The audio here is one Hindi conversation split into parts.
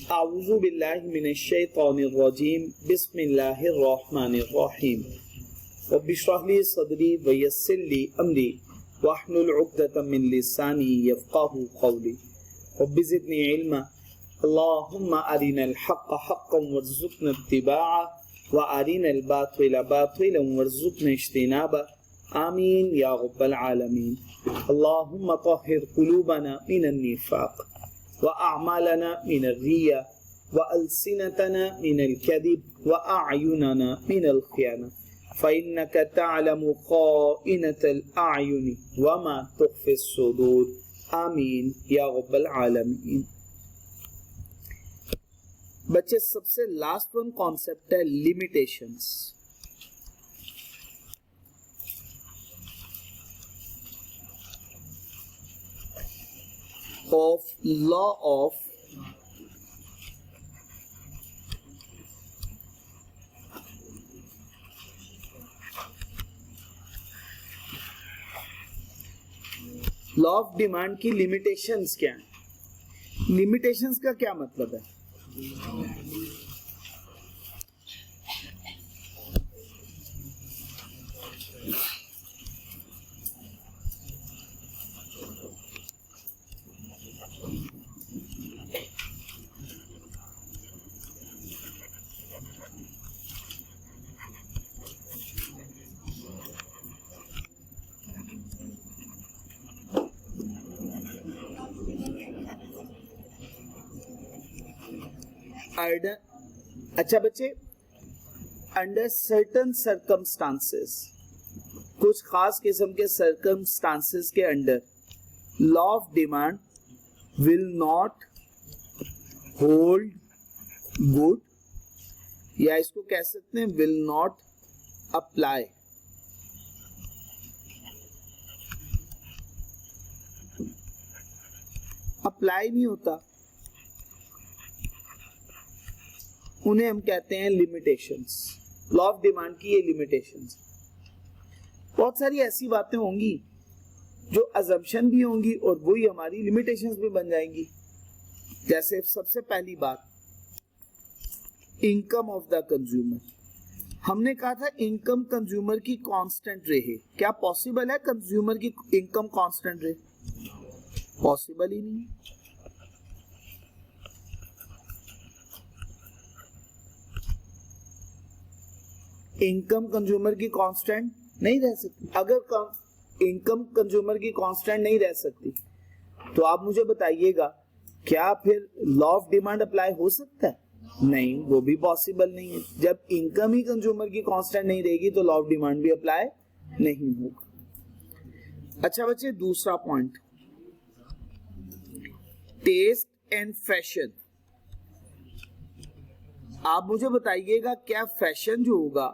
आऊज़ु बिल्लाहि मिनश शैतानिर रजीम बिस्मिल्लाहिर रहमानिर रहीम रब्बि इश्रह ली सदरी व यस्सिर ली अमरी वहलुल उक़दतम मिन लिसानी यफ़क़हू क़ौली रब्बि ज़िदनी इल्मा अल्लाहुम्मा अरिनल हक़्क़ हक़्क़न वरज़ुक़ना इत्तिबाअ व अरिनल बातिला बातिलन वरज़ुक़ना इज्तिनाबा आमीन या रब्बल आलमीन। अल्लाहुम्मा तहिर क़ुलूबना मिनन निफ़ाक़ व अअमालना मिनर रिया व अलसिनतना मिनल कज़िब व अअयुनना मिनल ख़ियाना फ़इन्नका तअलमु ख़ाइनतल अअयुनि व मा तुख़फ़िस सुदूर आमीन या रब्बल आलमीन। बच्चे सबसे लास्ट वन कॉन्सेप्ट है limitations. of law of law of demand की लिमिटेशंस क्या है? लिमिटेशंस का क्या मतलब है? अच्छा बच्चे, अंडर सर्टन सर्कमस्टांसेस, कुछ खास किस्म के सर्कमस्टांसेस के under law of demand will not hold good, या इसको कह सकते हैं विल नॉट अप्लाई। अप्लाई नहीं होता, उन्हें हम कहते हैं लिमिटेशंस। लॉ ऑफ डिमांड की ये लिमिटेशंस। बहुत सारी ऐसी बातें होंगी जो अजम्पशन भी होंगी और वही हमारी लिमिटेशंस भी बन जाएंगी। जैसे सबसे पहली बात, इनकम ऑफ द कंज्यूमर। हमने कहा था इनकम कंज्यूमर की कांस्टेंट रहे। क्या पॉसिबल है कंज्यूमर की इनकम कांस्टेंट रहे? पॉसिबल ही नहीं। इनकम कंज्यूमर की कांस्टेंट नहीं रह सकती। अगर इनकम कंज्यूमर की कांस्टेंट नहीं रह सकती तो आप मुझे बताइएगा क्या फिर लॉ ऑफ डिमांड अप्लाई हो सकता है? नहीं, वो भी पॉसिबल नहीं है। जब इनकम ही कंज्यूमर की कांस्टेंट नहीं रहेगी तो लॉ ऑफ डिमांड भी अप्लाई नहीं होगा। अच्छा बच्चे, दूसरा पॉइंट, टेस्ट एंड फैशन। आप मुझे बताइएगा क्या फैशन जो होगा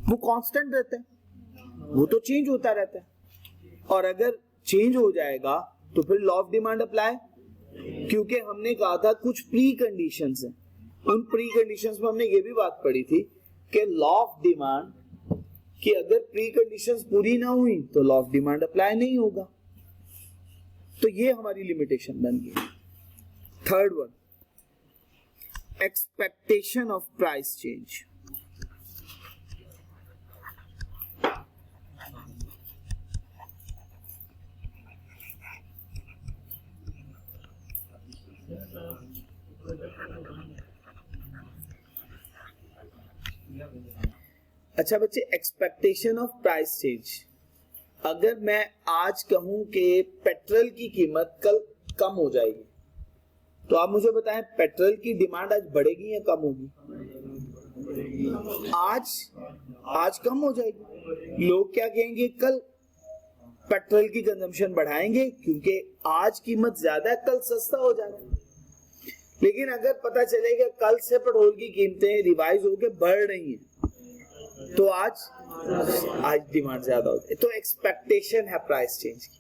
वो कांस्टेंट रहता है? वो तो चेंज होता रहता है। और अगर चेंज हो जाएगा तो फिर लॉ ऑफ डिमांड अप्लाई, क्योंकि हमने कहा था कुछ प्री कंडीशंस हैं। उन प्री कंडीशंस में हमने ये भी बात पढ़ी थी कि लॉ ऑफ डिमांड की अगर प्री कंडीशंस पूरी ना हुई तो लॉ ऑफ डिमांड अप्लाई नहीं होगा। तो ये हमारी लिमिटेशन बन गई। Third one, expectation of price change. अच्छा बच्चे, एक्सपेक्टेशन ऑफ प्राइस चेंज। अगर मैं आज कहूं कि पेट्रोल की कीमत कल कम हो जाएगी तो आप मुझे बताएं पेट्रोल की डिमांड आज बढ़ेगी या कम होगी? आज कम हो जाएगी। लोग क्या कहेंगे? कल पेट्रोल की कंजम्पशन बढ़ाएंगे क्योंकि आज कीमत ज्यादा है, कल सस्ता हो जाएगा। लेकिन अगर पता चलेगा कल से पेट्रोल की कीमतें रिवाइज होकर बढ़ रही हैं तो आज डिमांड ज्यादा होती है। तो एक्सपेक्टेशन है प्राइस चेंज की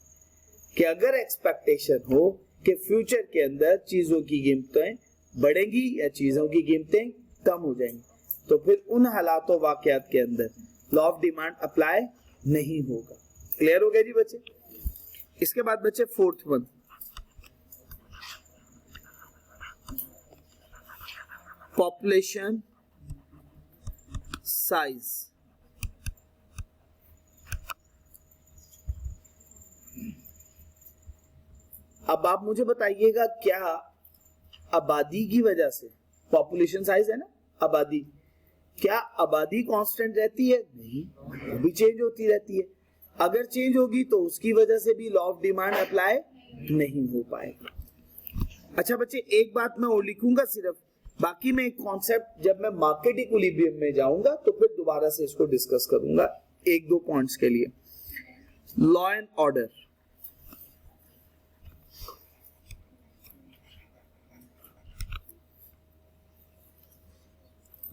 कि अगर एक्सपेक्टेशन हो कि फ्यूचर के अंदर चीजों की कीमतें बढ़ेंगी या चीजों की कीमतें कम हो जाएंगी तो फिर उन हालातों वाकयात के अंदर लॉ ऑफ डिमांड अप्लाई नहीं होगा। क्लियर हो गया जी बच्चे? इसके बाद बच्चे फोर्थ वन, पॉपुलेशन साइज। अब आप मुझे बताइएगा, क्या आबादी की वजह से, पॉपुलेशन साइज है ना आबादी, क्या आबादी कांस्टेंट रहती है? नहीं, वो भी चेंज होती रहती है। अगर चेंज होगी तो उसकी वजह से भी लॉ ऑफ डिमांड अप्लाई नहीं हो पाएगा। अच्छा बच्चे, एक बात मैं और लिखूंगा सिर्फ, बाकी मैं एक कॉन्सेप्ट जब मैं मार्केट इक्विलिब्रियम में जाऊंगा तो फिर दोबारा से इसको डिस्कस करूंगा एक दो पॉइंट्स के लिए। Law and order.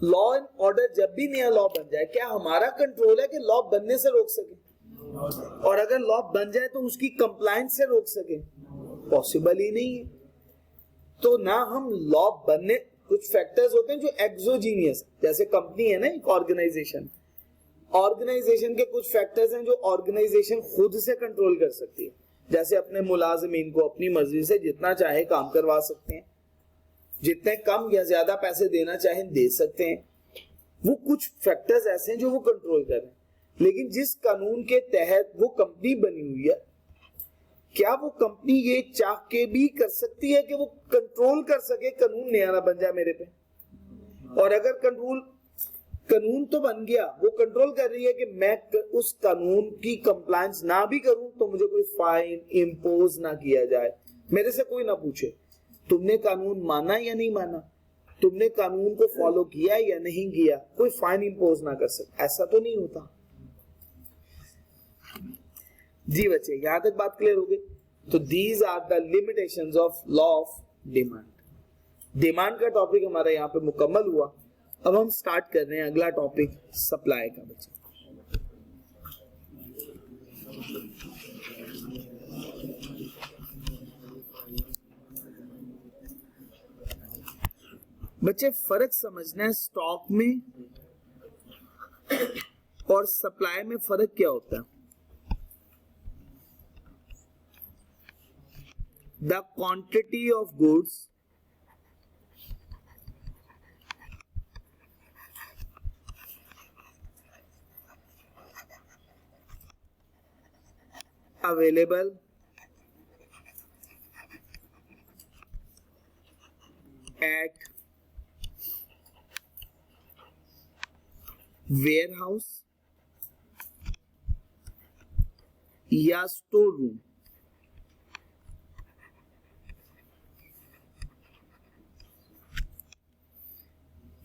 Law and order जब भी नया लॉ बन जाए, क्या हमारा कंट्रोल है कि लॉ बनने से रोक सके? और अगर लॉ बन जाए तो उसकी कंप्लायंस से रोक सके? पॉसिबल ही नहीं है। तो ना हम लॉ बनने, कुछ फैक्टर्स होते हैं जो एक्सोजीनियस, जैसे कंपनी है ना एक ऑर्गेनाइजेशन, ऑर्गेनाइजेशन के कुछ फैक्टर्स हैं जो ऑर्गेनाइजेशन खुद से कंट्रोल कर सकती है, जैसे अपने मुलाजिमीन को अपनी मर्जी से जितना चाहे काम करवा सकते हैं, जितने कम या ज्यादा पैसे देना चाहें दे सकते हैं। वो कुछ फैक्टर्स ऐसे हैं जो वो कंट्रोल कर रहे हैं। लेकिन जिस कानून के तहत वो कंपनी बनी हुई है, क्या वो कंपनी ये चाह के भी कर सकती है कि वो कंट्रोल कर सके कानून नया ना बन जाए मेरे पे? और अगर कानून तो बन गया, वो कंट्रोल कर रही है कि मैं उस कानून की कंप्लायंस ना भी करूं तो मुझे कोई फाइन इम्पोज ना किया जाए, मेरे से कोई ना पूछे तुमने कानून माना या नहीं माना, तुमने कानून को फॉलो किया या नहीं किया, कोई फाइन इम्पोज ना कर सके। ऐसा तो नहीं होता। जी बच्चे, यहां तक बात क्लियर हो गई? तो these are the limitations of law of demand. Demand का टॉपिक हमारा यहाँ पे मुकम्मल हुआ। अब हम स्टार्ट कर रहे हैं अगला टॉपिक, सप्लाई का। बच्चे बच्चे फर्क समझना है, स्टॉक में और सप्लाई में फर्क क्या होता है। The quantity of goods available at warehouse या स्टोर रूम,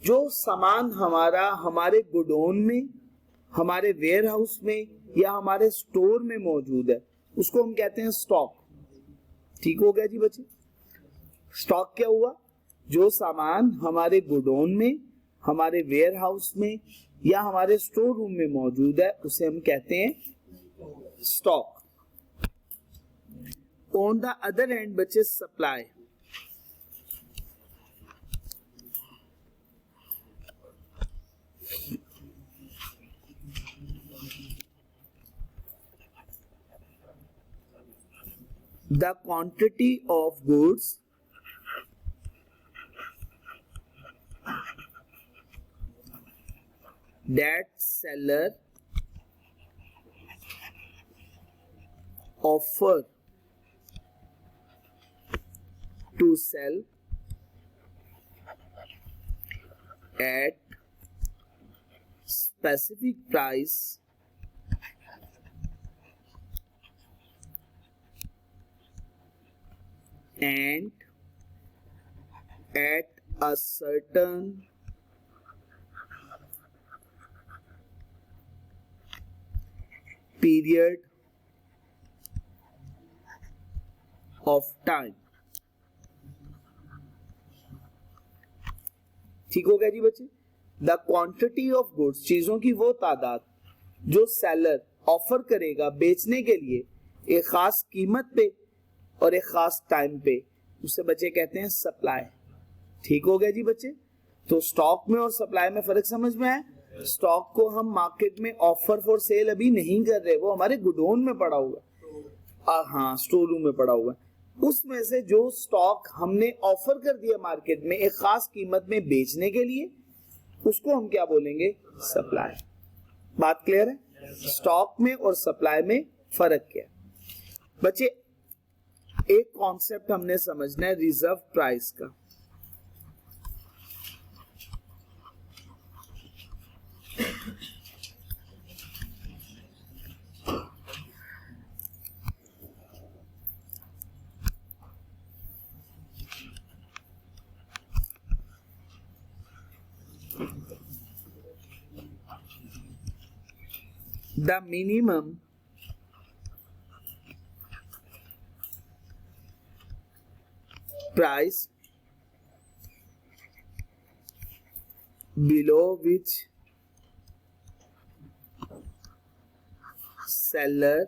जो सामान हमारा हमारे गोडाउन में, हमारे वेयर हाउस में या हमारे स्टोर में मौजूद है, उसको हम कहते हैं स्टॉक। ठीक हो गया जी बच्चे? स्टॉक क्या हुआ? जो सामान हमारे गोडाउन में, हमारे वेयर हाउस में या हमारे स्टोर रूम में मौजूद है, उसे हम कहते हैं stock. On the other hand बच्चे, supply. The quantity of goods that seller offer to sell at specific price and at a certain period of time। ठीक हो गया जी बच्चे? द क्वांटिटी ऑफ गुड्स, चीजों की वो तादाद जो सेलर ऑफर करेगा बेचने के लिए एक खास कीमत पे और एक खास टाइम पे, उसे बच्चे कहते हैं सप्लाई। ठीक हो गया जी बच्चे? तो स्टॉक में और सप्लाई में फर्क समझ में आया? स्टॉक को हम मार्केट में ऑफर फॉर सेल अभी नहीं कर रहे, वो हमारे गोडाउन में पड़ा हुआ, हाँ स्टोर रूम में पड़ा हुआ है। उसमें से जो स्टॉक हमने ऑफर कर दिया मार्केट में एक खास कीमत में बेचने के लिए, उसको हम क्या बोलेंगे? सप्लाई। बात क्लियर है? स्टॉक में और सप्लाई में फर्क क्या है? बच्चे एक कॉन्सेप्ट हमने समझना है रिजर्व प्राइस का। The minimum price below which seller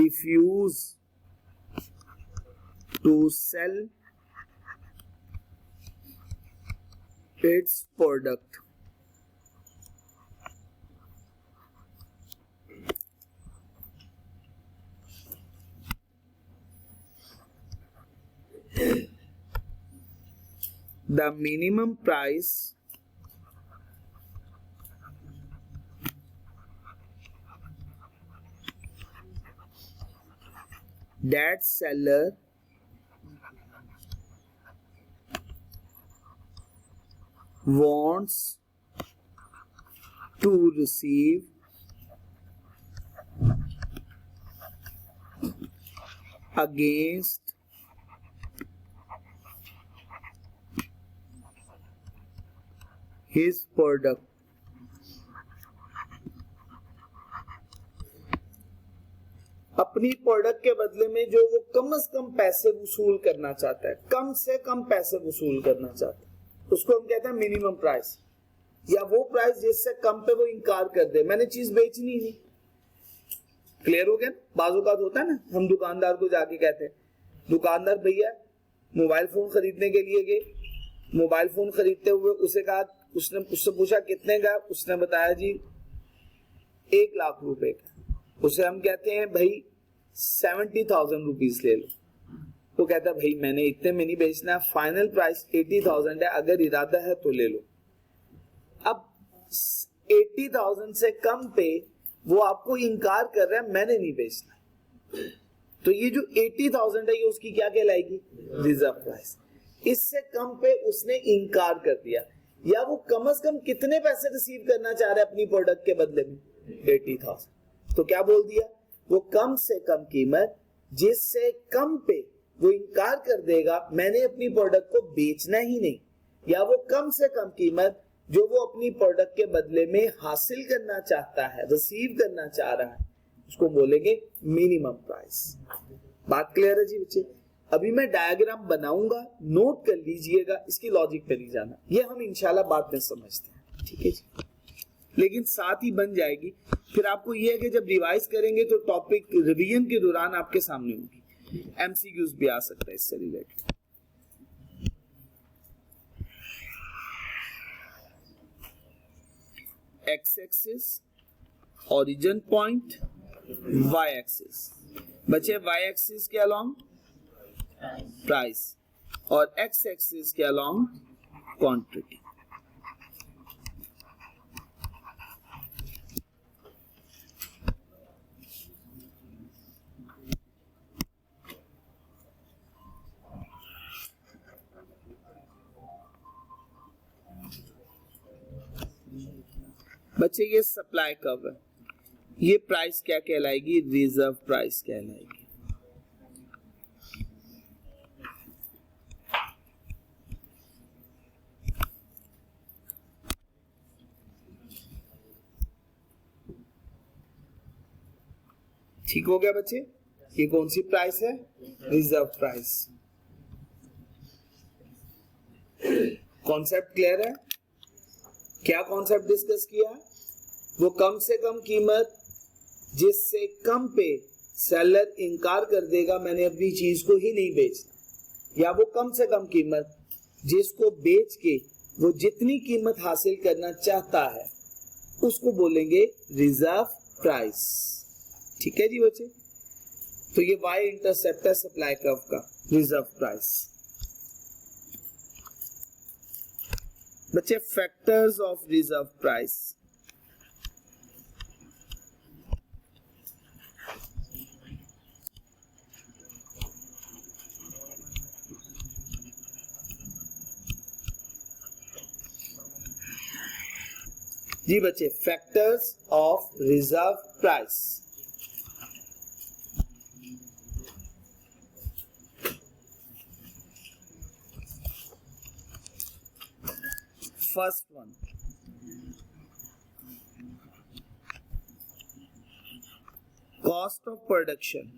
refuse to sell its product. The minimum price that seller wants to receive against his product. अपनी प्रोडक्ट के बदले में जो वो कम से कम पैसे वसूल करना चाहता है, कम से कम पैसे वसूल करना चाहता है, उसको हम कहते हैं मिनिमम प्राइस, या वो प्राइस जिससे कम पे वो इनकार कर दे, मैंने चीज बेचनी ही नहीं। क्लियर हो गया? बाजू का होता है ना, हम दुकानदार को जाके कहते हैं, दुकानदार भैया मोबाइल फोन खरीदने के लिए गए, मोबाइल फोन खरीदते हुए उसे कहा, उसने उससे पूछा कितने का, उसने बताया जी 1 लाख रुपए का। उसे हम कहते हैं भाई 70,000 रुपीज ले लो। वो कहता है भाई मैंने इतने में नहीं बेचना, फाइनल प्राइस 80,000 है, अगर इरादा है तो ले लो। अब 80,000 से कम पे वो आपको इनकार कर रहा है, मैंने नहीं बेचना, तो ये जो 80,000 है ये उसकी क्या कहलाएगी? Reserve price. इससे कम पे उसने इनकार कर दिया, या वो कम से कम कितने पैसे रिसीव करना चाह रहा है अपनी प्रोडक्ट के बदले में? 80,000। तो क्या बोल दिया? वो कम से कम कीमत जिससे कम पे वो इनकार कर देगा मैंने अपनी प्रोडक्ट को बेचना ही नहीं, या वो कम से कम कीमत जो वो अपनी प्रोडक्ट के बदले में हासिल करना चाहता है, रिसीव करना चाह रहा है, उसको बोलेंगे मिनिमम प्राइस। बात क्लियर है जी बच्चे? अभी मैं डायग्राम बनाऊंगा, नोट कर लीजिएगा, इसकी लॉजिक पे नहीं जाना, ये हम इंशाल्लाह बाद में समझते हैं, ठीक है जी? लेकिन साथ ही बन जाएगी, फिर आपको यह है कि जब रिवाइज करेंगे तो टॉपिक रिवीजन के दौरान आपके सामने होगी, एमसीक्यूज भी आ सकता है इससे related. X axis origin point, Y axis. बचे वाई एक्सिस के अलोंग प्राइस और एक्स एक्सिस के अलोंग क्वांटिटी। बच्चे ये सप्लाई कर्व है, ये प्राइस क्या कहलाएगी? रिजर्व प्राइस कहलाएगी। ठीक हो गया बच्चे? ये कौन सी प्राइस है? Reserve price. कॉन्सेप्ट क्लियर है? क्या कॉन्सेप्ट डिस्कस किया? वो कम से कम कीमत जिससे कम पे सेलर इनकार कर देगा मैंने अपनी चीज को ही नहीं बेचना, या वो कम से कम कीमत जिसको बेच के वो जितनी कीमत हासिल करना चाहता है उसको बोलेंगे रिजर्व प्राइस। ठीक है जी बच्चे? तो ये y इंटरसेप्ट है सप्लाई कर्व का रिजर्व प्राइस। बच्चे फैक्टर्स ऑफ रिजर्व प्राइस, जी बच्चे factors of reserve price. First one, cost of production.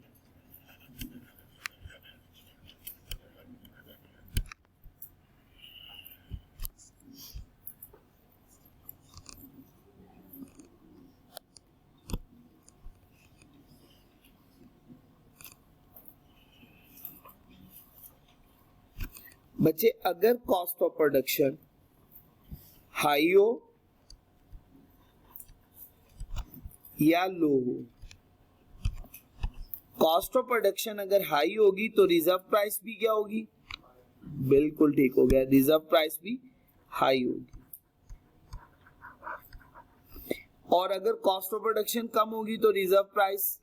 बच्चे अगर कॉस्ट ऑफ प्रोडक्शन हाई हो या लो हो, कॉस्ट ऑफ प्रोडक्शन अगर हाई होगी तो रिजर्व प्राइस भी क्या होगी, बिल्कुल ठीक हो गया, रिजर्व प्राइस भी हाई होगी। और अगर कॉस्ट ऑफ प्रोडक्शन कम होगी तो रिजर्व प्राइस,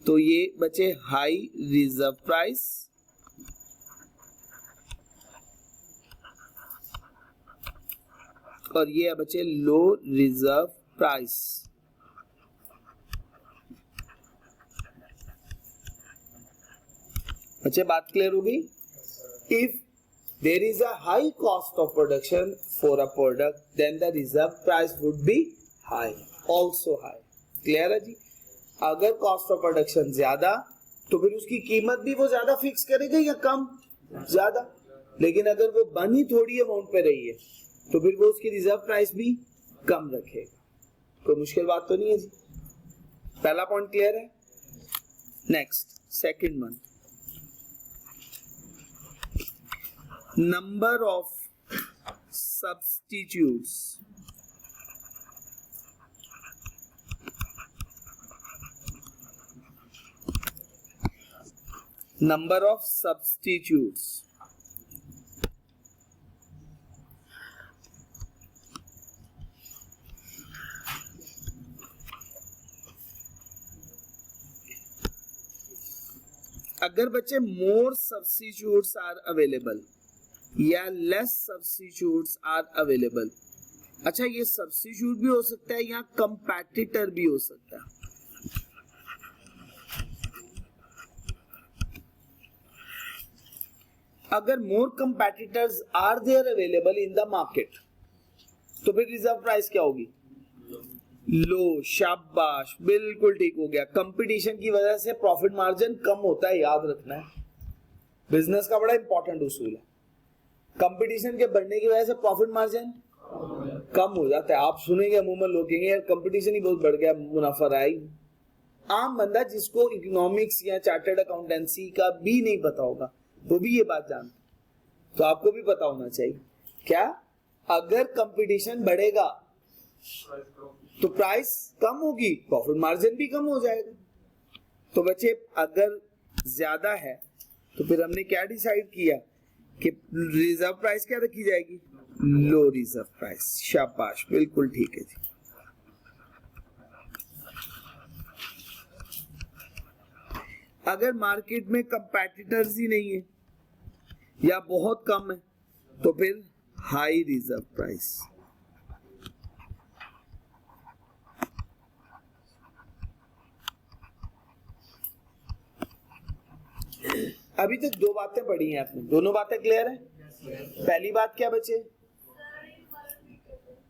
तो ये बचे हाई रिजर्व प्राइस और ये बचे लो रिजर्व प्राइस। बच्चे बात क्लियर हो गई? If there is a high cost of production for a product then the reserve price would be high, also high. Clear है जी? अगर कॉस्ट ऑफ प्रोडक्शन ज्यादा तो फिर उसकी कीमत भी वो ज्यादा फिक्स करेगा या कम, ज्यादा। लेकिन अगर वो बनी थोड़ी अमाउंट पे रही है तो फिर वो उसकी रिजर्व प्राइस भी कम रखेगा। कोई मुश्किल बात तो नहीं है जी? पहला पॉइंट क्लियर है? Next second one, number of substitutes. Number of substitutes, अगर बच्चे मोर सब्स्टिट्यूट्स आर अवेलेबल या लेस सब्स्टिट्यूट्स आर अवेलेबल, अच्छा ये सब्स्टिट्यूट भी हो सकता है या कंपैटिटर भी हो सकता है। अगर more competitors are there available in the market तो फिर रिजर्व प्राइस क्या होगी, लो। शाबाश, बिल्कुल ठीक हो गया। कंपटीशन की वजह से प्रॉफिट मार्जिन कम होता है, याद रखना है, बिजनेस का बड़ा इंपॉर्टेंट उसूल है। कंपटीशन के बढ़ने की वजह से प्रॉफिट मार्जिन कम हो जाता है। आप सुनेंगे अमूमन लोग कहेंगे यार कंपटीशन ही बहुत बढ़ गया, मुनाफा रहा ही। आम बंदा जिसको इकोनॉमिक्स या चार्टर्ड अकाउंटेंसी का भी नहीं पता होगा वो भी ये बात जानता है। तो आपको भी पता होना चाहिए क्या, अगर कंपटीशन बढ़ेगा तो प्राइस कम होगी, प्रॉफिट मार्जिन भी कम हो जाएगा। तो बच्चे अगर ज्यादा है तो फिर हमने क्या डिसाइड किया कि रिजर्व प्राइस क्या रखी जाएगी, लो रिजर्व प्राइस। शाबाश, बिल्कुल ठीक है जी। अगर मार्केट में कंपैटिटर्स ही नहीं है या बहुत कम है तो फिर हाई रिजर्व प्राइस। अभी तक दो बातें पढ़ी हैं आपने, दोनों बातें क्लियर है? पहली बात क्या बच्चे?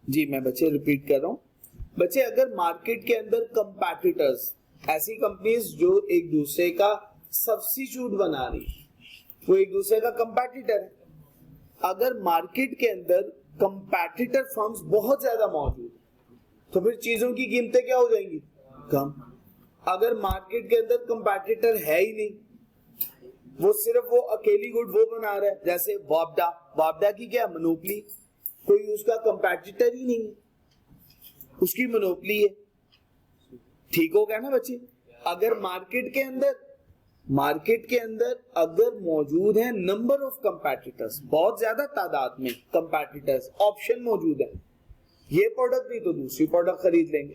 जी मैं बच्चे रिपीट कर रहा हूं। बच्चे अगर मार्केट के अंदर कंपैटिटर्स, ऐसी कंपनीज जो एक दूसरे का सब्स्टिट्यूट बना रही, वो एक दूसरे का कंपैटिटर है। अगर मार्केट के अंदर कंपैटिटर फर्म्स बहुत ज्यादा मौजूद तो फिर चीजों की कीमतें क्या हो जाएंगी, कम। अगर मार्केट के अंदर कंपैटिटर है ही नहीं, वो सिर्फ वो अकेली गुड वो बना रहा है, जैसे वापडा, वापडा की क्या मोनोपोली, कोई उसका कंपैटिटर ही नहीं, उसकी मोनोपोली है। ठीक हो गया ना बच्चे? अगर मार्केट के अंदर अगर मौजूद है नंबर ऑफ कंपैटिटर्स, बहुत ज्यादा तादाद में कंपैटिटर्स, ऑप्शन मौजूद है, ये प्रोडक्ट नहीं तो दूसरी प्रोडक्ट खरीद लेंगे।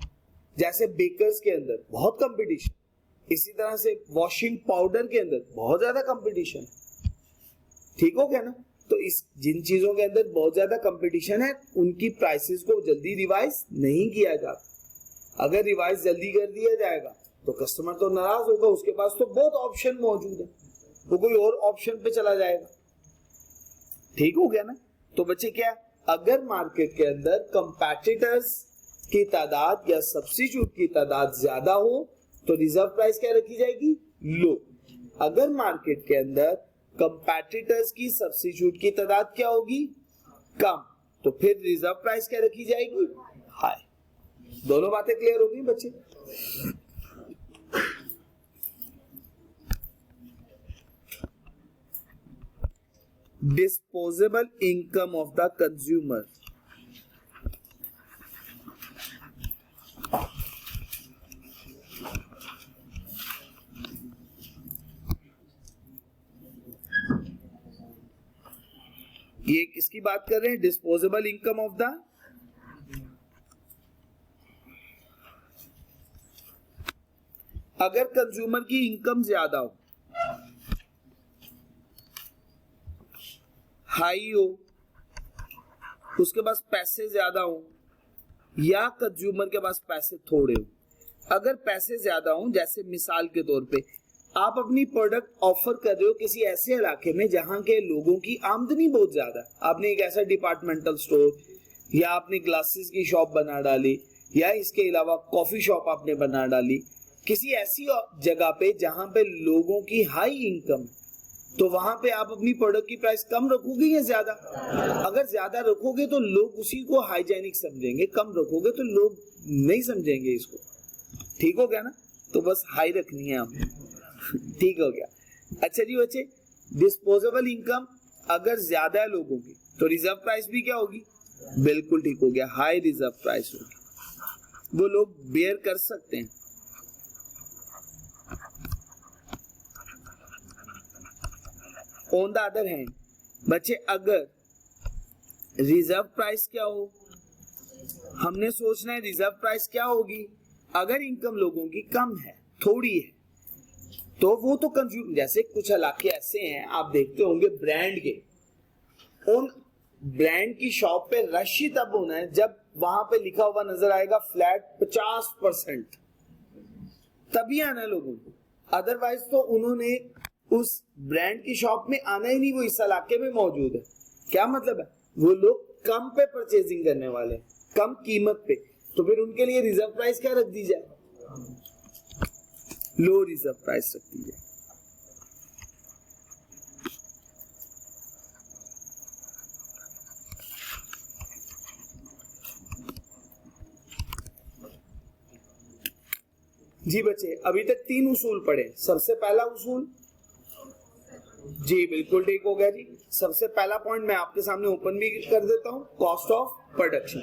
जैसे बेकर्स के अंदर बहुत कंपटीशन, इसी तरह से वॉशिंग पाउडर के अंदर बहुत ज्यादा कंपटीशन, ठीक हो गया ना। तो इस जिन चीजों के अंदर बहुत ज्यादा कंपटीशन है उनकी प्राइसेस को जल्दी रिवाइज नहीं किया जाता। अगर रिवाइज जल्दी कर दिया जाएगा तो कस्टमर तो नाराज होगा, उसके पास तो बहुत ऑप्शन मौजूद है, वो कोई और ऑप्शन पे चला जाएगा, ठीक हो गया ना। तो बच्चे क्या, अगर मार्केट के अंदर कंपैटिटर्स की तादाद या सब्स्टिट्यूट की तादाद ज्यादा हो तो रिजर्व प्राइस क्या रखी जाएगी, लो। अगर मार्केट के अंदर कंपैटिटर्स की सब्स्टिट्यूट की तादाद क्या होगी, कम, तो फिर रिजर्व प्राइस क्या रखी जाएगी, हाई। दोनों बातें क्लियर हो गई बच्चे। Disposable income of the consumer. ये किसकी बात कर रहे हैं, डिस्पोजेबल इनकम ऑफ द, अगर कंज्यूमर की इनकम ज्यादा हो, हाई हो, उसके पास पैसे ज्यादा हो, या कंज्यूमर के पास पैसे थोड़े हो। अगर पैसे ज्यादा हो, जैसे मिसाल के तौर पे आप अपनी प्रोडक्ट ऑफर कर रहे हो किसी ऐसे इलाके में जहां के लोगों की आमदनी बहुत ज्यादा है, आपने एक ऐसा डिपार्टमेंटल स्टोर या आपने ग्लासेस की शॉप बना डाली या इसके अलावा कॉफी शॉप आपने बना डाली किसी ऐसी जगह पे जहां पे लोगों की हाई इनकम, तो वहां पे आप अपनी प्रोडक्ट की प्राइस कम रखोगे या ज्यादा? अगर ज्यादा रखोगे तो लोग उसी को हाइजेनिक समझेंगे, कम रखोगे तो लोग नहीं समझेंगे इसको, ठीक हो गया ना। तो बस हाई रखनी है हमें, ठीक हो गया। अच्छा जी बच्चे, डिस्पोजेबल इनकम अगर ज्यादा है लोगों की तो रिजर्व प्राइस भी क्या होगी, बिल्कुल ठीक हो गया, हाई रिजर्व प्राइस होगी, वो लोग बेयर कर सकते हैं। ऑन द अदर हैंड बच्चे, अगर रिजर्व प्राइस क्या हो, हमने सोचना है रिजर्व प्राइस क्या होगी। अगर इनकम लोगों की कम है, थोड़ी है, तो वो तो कंज्यूम, जैसे कुछ इलाके ऐसे हैं आप देखते होंगे ब्रांड के, उन ब्रांड की शॉप पे रश ही तब होना है जब वहां पे लिखा हुआ नजर आएगा फ्लैट 50%, तभी आना लोगों को, अदरवाइज तो उन्होंने उस ब्रांड की शॉप में आना ही नहीं, वो इस इलाके में मौजूद है। क्या मतलब है, वो लोग कम पे परचेजिंग करने वाले, कम कीमत पे, तो फिर उनके लिए रिजर्व प्राइस क्या रख दी जाए, लो रिजर्व प्राइस रख दी जाए। जी बच्चे, अभी तक 3 उसूल पढ़े। सबसे पहला उसूल, जी बिल्कुल ठीक हो गया जी। सबसे पहला पॉइंट मैं आपके सामने ओपन भी कर देता हूं, कॉस्ट ऑफ प्रोडक्शन।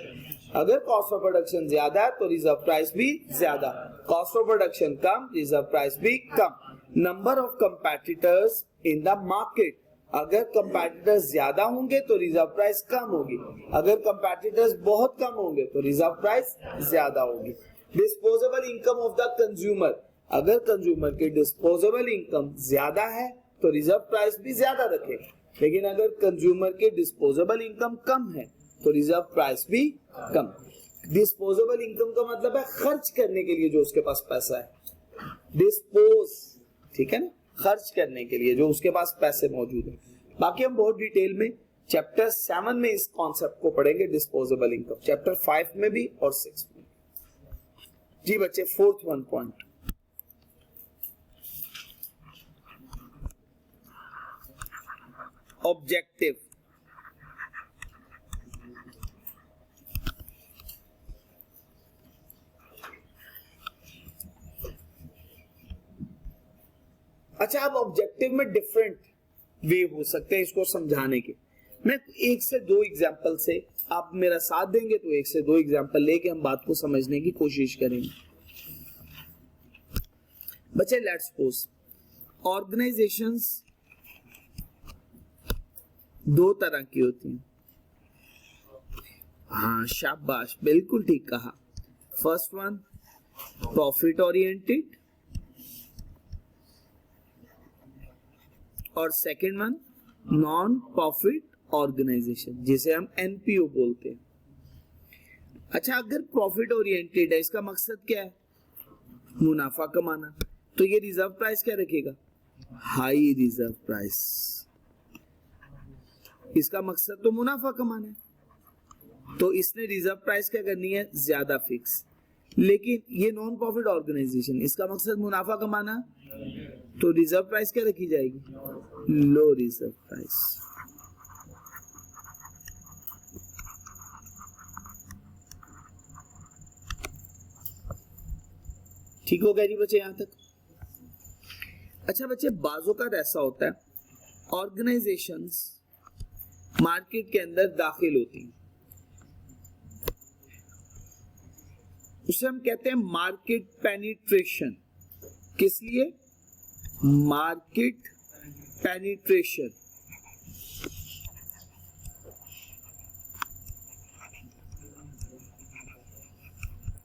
अगर कॉस्ट ऑफ प्रोडक्शन ज्यादा है तो रिजर्व प्राइस भी ज्यादा, कॉस्ट ऑफ प्रोडक्शन कम, रिजर्व प्राइस भी कम। Number of competitors in the market, अगर कंपैटिटर्स ज्यादा होंगे तो रिजर्व प्राइस कम होगी, अगर कंपैटिटर्स बहुत कम होंगे तो रिजर्व प्राइस ज्यादा होगी। Disposable income of the consumer, अगर कंज्यूमर की डिस्पोजेबल इनकम ज्यादा है तो रिजर्व प्राइस भी ज्यादा रखे, लेकिन अगर कंज्यूमर की डिस्पोजेबल इनकम कम है तो रिजर्व प्राइस भी कम। डिस्पोजेबल इनकम का मतलब है खर्च करने के लिए जो उसके पास पैसा है, डिस्पोज, ठीक है ना, खर्च करने के लिए जो उसके पास पैसे मौजूद है। बाकी हम बहुत डिटेल में चैप्टर 7 में इस कॉन्सेप्ट को पढ़ेंगे, डिस्पोजेबल इनकम, चैप्टर 5 में भी और 6 में। जी बच्चे, 4th 1 पॉइंट, ऑब्जेक्टिव। अच्छा, अब ऑब्जेक्टिव में डिफरेंट वे हो सकते हैं इसको समझाने के। मैं 1 से 2 एग्जाम्पल से, आप मेरा साथ देंगे तो 1 से 2 एग्जाम्पल लेके हम बात को समझने की कोशिश करेंगे। बच्चे लेट्स सपोज ऑर्गेनाइजेशंस दो तरह की होती हैं। हाँ शाबाश, बिल्कुल ठीक कहा। फर्स्ट वन प्रॉफिट ओरिएंटेड और second one non profit organisation, जिसे हम एनपीओ बोलते हैं। अच्छा, अगर प्रॉफिट ओरिएंटेड है, इसका मकसद क्या है? मुनाफा कमाना। तो ये रिजर्व प्राइस क्या रखेगा? High reserve price. इसका मकसद तो मुनाफा कमाना है, तो इसने रिजर्व प्राइस क्या करनी है? ज्यादा फिक्स। लेकिन ये नॉन प्रॉफिट ऑर्गेनाइजेशन, इसका मकसद मुनाफा कमाना, तो रिजर्व प्राइस क्या रखी जाएगी? लो रिजर्व प्राइस। ठीक हो गया जी बच्चे यहां तक? अच्छा बच्चे, बाजों का ऐसा होता है, ऑर्गेनाइजेशंस मार्केट के अंदर दाखिल होती हैं, उसे हम कहते हैं मार्केट पेनिट्रेशन। किस लिए? Market penetration.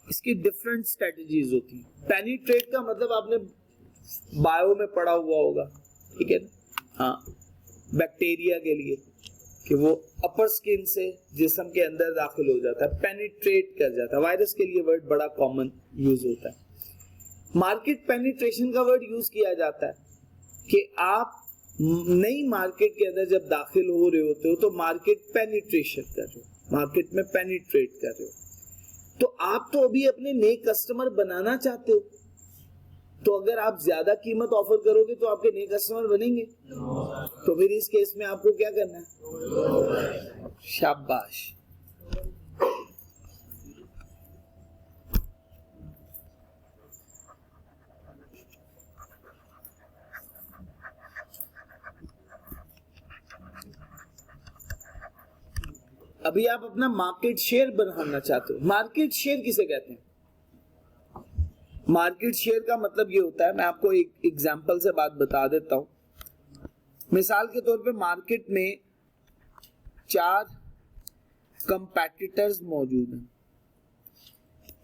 इसकी डिफरेंट स्ट्रेटजीज होती हैं। पेनिट्रेट का मतलब आपने बायो में पढ़ा हुआ होगा, ठीक है ना? हाँ, बैक्टीरिया के लिए कि वो अपर स्किन से जिस्म के अंदर दाखिल हो जाता है, पेनिट्रेट कर जाता है। वायरस के लिए वर्ड बड़ा कॉमन यूज होता है। मार्केट पेनिट्रेशन का वर्ड यूज किया जाता है कि आप नई मार्केट के अंदर जब दाखिल हो रहे होते हो तो मार्केट पेनिट्रेशन कर रहे हो, मार्केट में पेनिट्रेट कर रहे हो। तो आप तो अभी अपने नए कस्टमर बनाना चाहते हो, तो अगर आप ज्यादा कीमत ऑफर करोगे तो आपके नए कस्टमर बनेंगे। तो फिर इस केस में आपको क्या करना है? शाबाश। अभी आप अपना मार्केट शेयर बढ़ाना चाहते हो। मार्केट शेयर किसे कहते हैं? मार्केट शेयर का मतलब ये होता है, मैं आपको एक एग्जांपल से बात बता देता हूं। मिसाल के तौर पे मार्केट में 4 कंपेटिटर्स मौजूद हैं,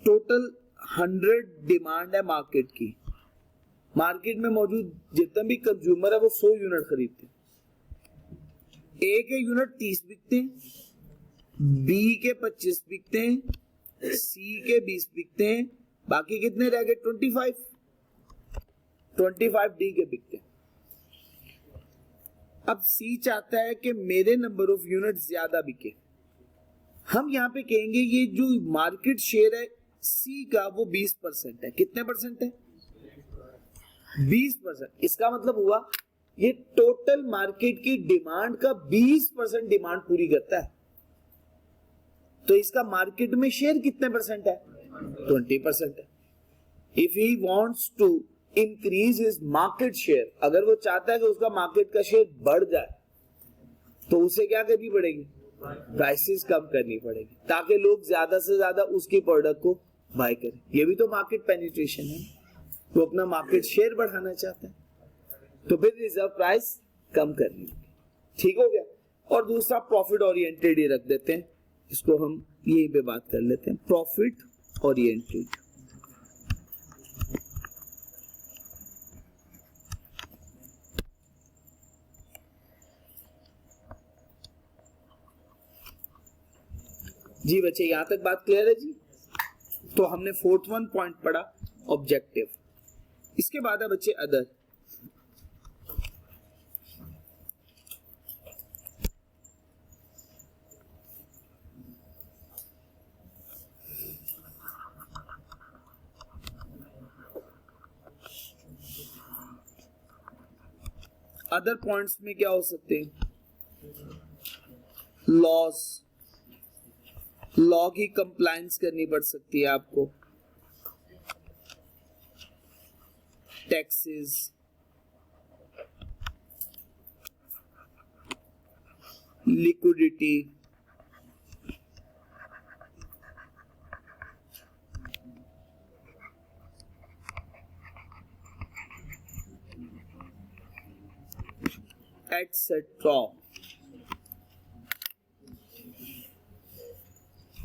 टोटल 100 डिमांड है मार्केट की। मार्केट में मौजूद जितने भी कंज्यूमर है वो 100 यूनिट खरीदते हैं। ए के यूनिट 30 बिकते हैं, बी के 25 बिकते हैं, सी के 20 बिकते हैं, बाकी कितने रह गए? 25 डी के बिकते हैं। अब सी चाहता है कि मेरे नंबर ऑफ यूनिट ज्यादा बिके। हम यहां पे कहेंगे ये जो मार्केट शेयर है सी का वो 20% है। कितने परसेंट है? 20%। इसका मतलब हुआ ये टोटल मार्केट की डिमांड का 20% डिमांड पूरी करता है। तो इसका मार्केट में शेयर कितने परसेंट है? 20% है। If he wants to increase his market share, अगर वो चाहता है कि उसका मार्केट का शेयर बढ़ जाए, तो उसे क्या करनी पड़ेगी? प्राइसेस कम करनी पड़ेगी, ताकि लोग ज्यादा से ज्यादा उसकी प्रोडक्ट को बाय करें। ये भी तो मार्केट पेनिट्रेशन है। वो अपना मार्केट शेयर बढ़ाना चाहता है, तो फिर रिजर्व प्राइस कम करनी होगी। ठीक हो गया? और दूसरा प्रॉफिट ओरिएंटेड ही रख देते हैं, इसको हम यही पे बात कर लेते हैं, प्रॉफिट ओरिएंटेड। जी बच्चे, यहां तक बात क्लियर है जी? तो हमने 4th पॉइंट पढ़ा, ऑब्जेक्टिव। इसके बाद है बच्चे अदर। अदर पॉइंट्स में क्या हो सकते हैं? लॉस, लॉ की कंप्लायंस करनी पड़ सकती है आपको, टैक्सेस, लिक्विडिटी, एटसेट्रा।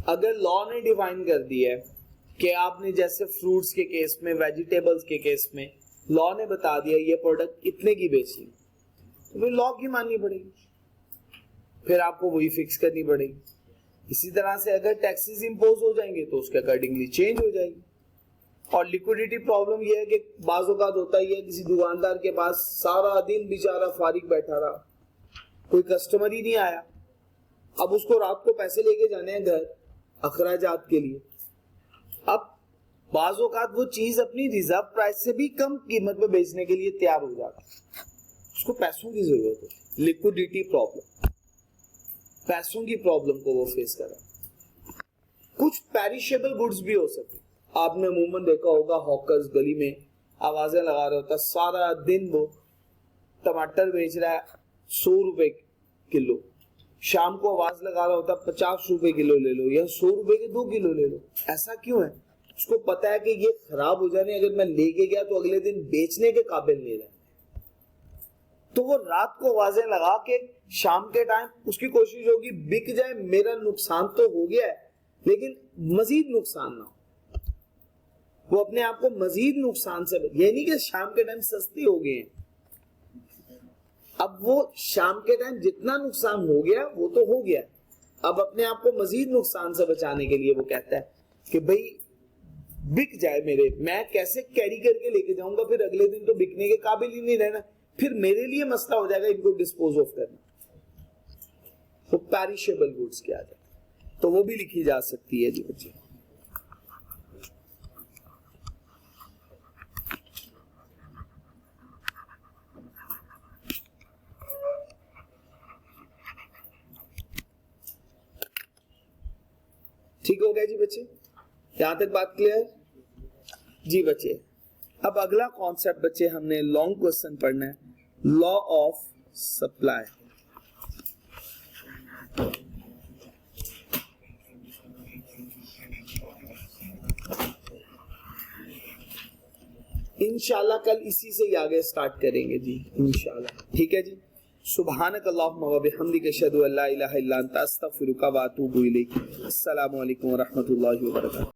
अगर लॉ ने डिफाइन कर दिया है कि आपने जैसे फ्रूट्स के केस में, वेजिटेबल्स के केस में लॉ ने बता दिया ये प्रोडक्ट इतने की बेचनी, तो फिर लॉ की माननी पड़ेगी, फिर आपको वही फिक्स करनी पड़ेगी। इसी तरह से अगर टैक्सेस इंपोज हो जाएंगे तो उसके अकॉर्डिंगली चेंज हो जाएगी। और लिक्विडिटी प्रॉब्लम यह है कि बाज़ औक़ात होता ही है किसी दुकानदार के पास सारा दिन बेचारा फारिग बैठा रहा, कोई कस्टमर ही नहीं आया, अब उसको रात को पैसे लेके जाने हैं घर अखराजात के लिए। अब बाज़ औक़ात वो चीज अपनी रिजर्व प्राइस से भी कम कीमत में बेचने के लिए तैयार हो जाता, उसको पैसों की जरूरत है। लिक्विडिटी प्रॉब्लम, पैसों की प्रॉब्लम को वो फेस कर रहा है। कुछ पेरिशेबल गुड्स भी हो सकते, आपने अमूमन देखा होगा हॉकर्स गली में आवाजें लगा रहा होता, सारा दिन वो टमाटर बेच रहा है 100 रुपए किलो, शाम को आवाज लगा रहा होता 50 रुपए किलो ले लो या 100 रुपए के 2 किलो ले लो। ऐसा क्यों है? उसको पता है कि ये खराब हो जाने, अगर मैं लेके गया तो अगले दिन बेचने के काबिल नहीं रहे, तो वो रात को आवाजें लगा के शाम के टाइम उसकी कोशिश होगी बिक जाए, मेरा नुकसान तो हो गया है लेकिन मजीद नुकसान ना हो। वो अपने आप को मजीद नुकसान से, ये नहीं कि शाम के टाइम सस्ती हो गए हैं, अब वो शाम के टाइम जितना नुकसान हो गया वो तो हो गया, अब अपने आप को मजीद नुकसान से बचाने के लिए वो कहता है कि भाई बिक जाए मेरे, मैं कैसे कैरी करके लेके जाऊंगा, फिर अगले दिन तो बिकने के काबिल ही नहीं रहना, फिर मेरे लिए मसला हो जाएगा इनको डिस्पोज ऑफ करना। तो पेरिशेबल गुड्स क्या है, तो वो भी लिखी जा सकती है जी बच्चे। ठीक हो गया जी बच्चे, यहां तक बात क्लियर जी बच्चे। अब अगला कॉन्सेप्ट बच्चे हमने लॉन्ग क्वेश्चन पढ़ना है, लॉ ऑफ सप्लाई। इंशाल्लाह कल इसी से ही आगे स्टार्ट करेंगे जी इंशाल्लाह, ठीक है जी। सुब्हानक अल्लाहुम्मा व बिहम्दिक अशहदु अल्ला इलाहा इल्ला अंता अस्तगफिरुका व अतूबु इलैक। अस्सलामु अलैकुम व रहमतुल्लाहि व बरकातहू।